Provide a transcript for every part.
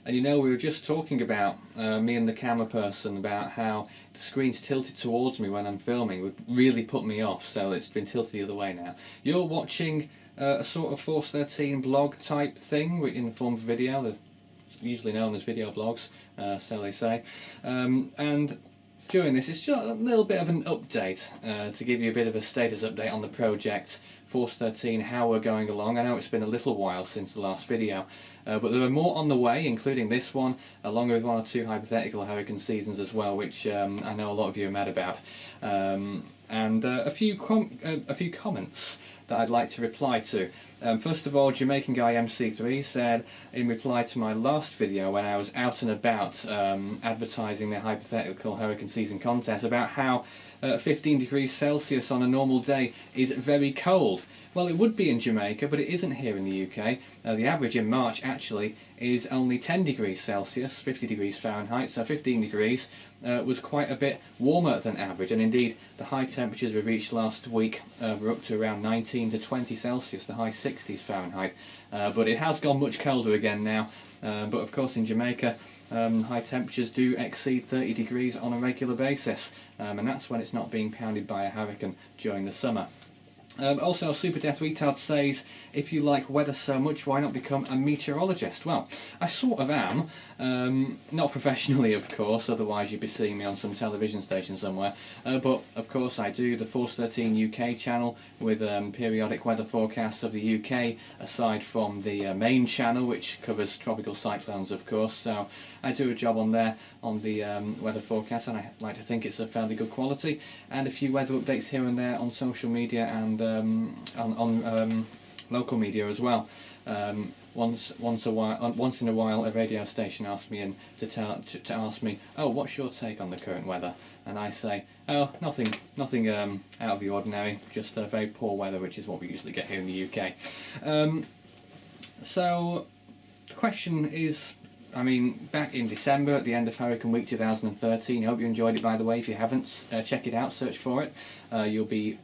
And you know, we were just talking about, me and the camera person, about how the screen's tilted towards me when I'm filming would really put me off, so it's been tilted the other way now. You're watching a sort of Force 13 blog type thing in the form of video. They're usually known as video blogs, so they say. And during this, it's just a little bit of an update to give you a bit of a status update on the project Force 13, how we're going along. I know it's been a little while since the last video, but there are more on the way, including this one, along with one or two hypothetical hurricane seasons as well, which I know a lot of you are mad about, and a few comments that I'd like to reply to. First of all, Jamaican guy MC3 said in reply to my last video when I was out and about advertising the hypothetical hurricane season contest about how 15 degrees Celsius on a normal day is very cold. Well, it would be in Jamaica, but it isn't here in the UK. The average in March actually is only 10 degrees Celsius, 50 degrees Fahrenheit, so 15 degrees was quite a bit warmer than average, and indeed the high temperatures we reached last week were up to around 19 to 20 Celsius, the high 60s Fahrenheit, but it has gone much colder again now, but of course in Jamaica high temperatures do exceed 30 degrees on a regular basis, and that's when it's not being pounded by a hurricane during the summer. Also, Super Death Retard says, if you like weather so much, why not become a meteorologist? Well, I sort of am, not professionally of course, otherwise you'd be seeing me on some television station somewhere, but of course I do the Force 13 UK channel with periodic weather forecasts of the UK, aside from the main channel which covers tropical cyclones of course, so I do a job on there on the weather forecast, and I like to think it's a fairly good quality, and a few weather updates here and there on social media and on local media as well. Once in a while a radio station asks me in to ask me, oh, what's your take on the current weather? And I say, oh, nothing out of the ordinary, just very poor weather, which is what we usually get here in the UK. So the question is, I mean, back in December at the end of Hurricane Week 2013, I hope you enjoyed it by the way. If you haven't, check it out, search for it. You'll be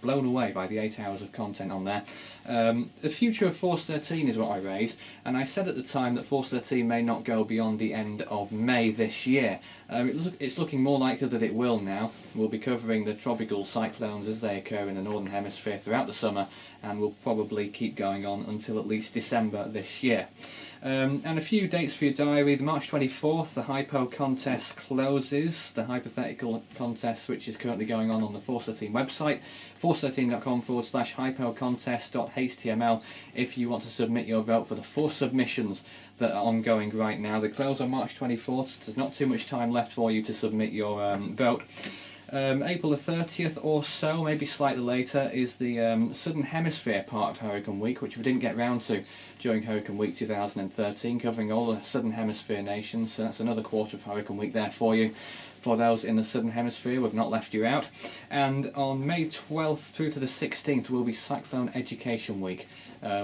blown away by the 8 hours of content on there. The future of Force 13 is what I raised, and I said at the time that Force 13 may not go beyond the end of May this year. It's looking more likely that it will now. We'll be covering the tropical cyclones as they occur in the Northern Hemisphere throughout the summer, and will probably keep going on until at least December this year. And a few dates for your diary. The March 24th, the Hypo contest closes, the hypothetical contest which is currently going on the Force 13 website, force13.com/hypocontest.html if you want to submit your vote for the 4 submissions that are ongoing right now. They close on March 24th, so there's not too much time left for you to submit your vote. April the 30th or so, maybe slightly later, is the Southern Hemisphere part of Hurricane Week, which we didn't get round to during Hurricane Week 2013, covering all the Southern Hemisphere nations, so that's another quarter of Hurricane Week there for you. For those in the Southern Hemisphere, we've not left you out. And on May 12th through to the 16th will be Cyclone Education Week,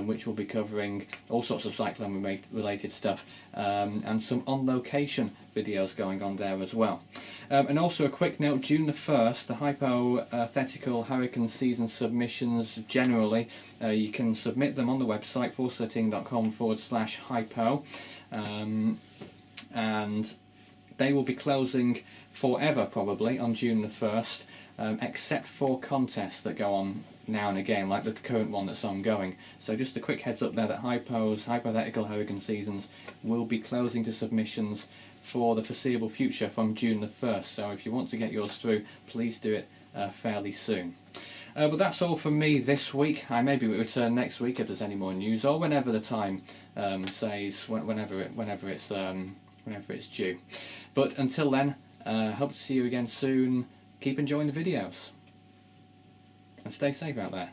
which will be covering all sorts of cyclone-related stuff, and some on-location videos going on there as well. And also a quick note, June the 1st, the hypothetical hurricane season submissions generally, you can submit them on the website, force13.com/hypo, and they will be closing forever probably on June the 1st, except for contests that go on now and again, like the current one that's ongoing. So just a quick heads up there that Hypo's hypothetical hurricane seasons will be closing to submissions for the foreseeable future from June the 1st. So if you want to get yours through, please do it fairly soon. But that's all from me this week. I maybe will return next week if there's any more news, or whenever the time says, whenever it's due. But until then, hope to see you again soon. Keep enjoying the videos and stay safe out there.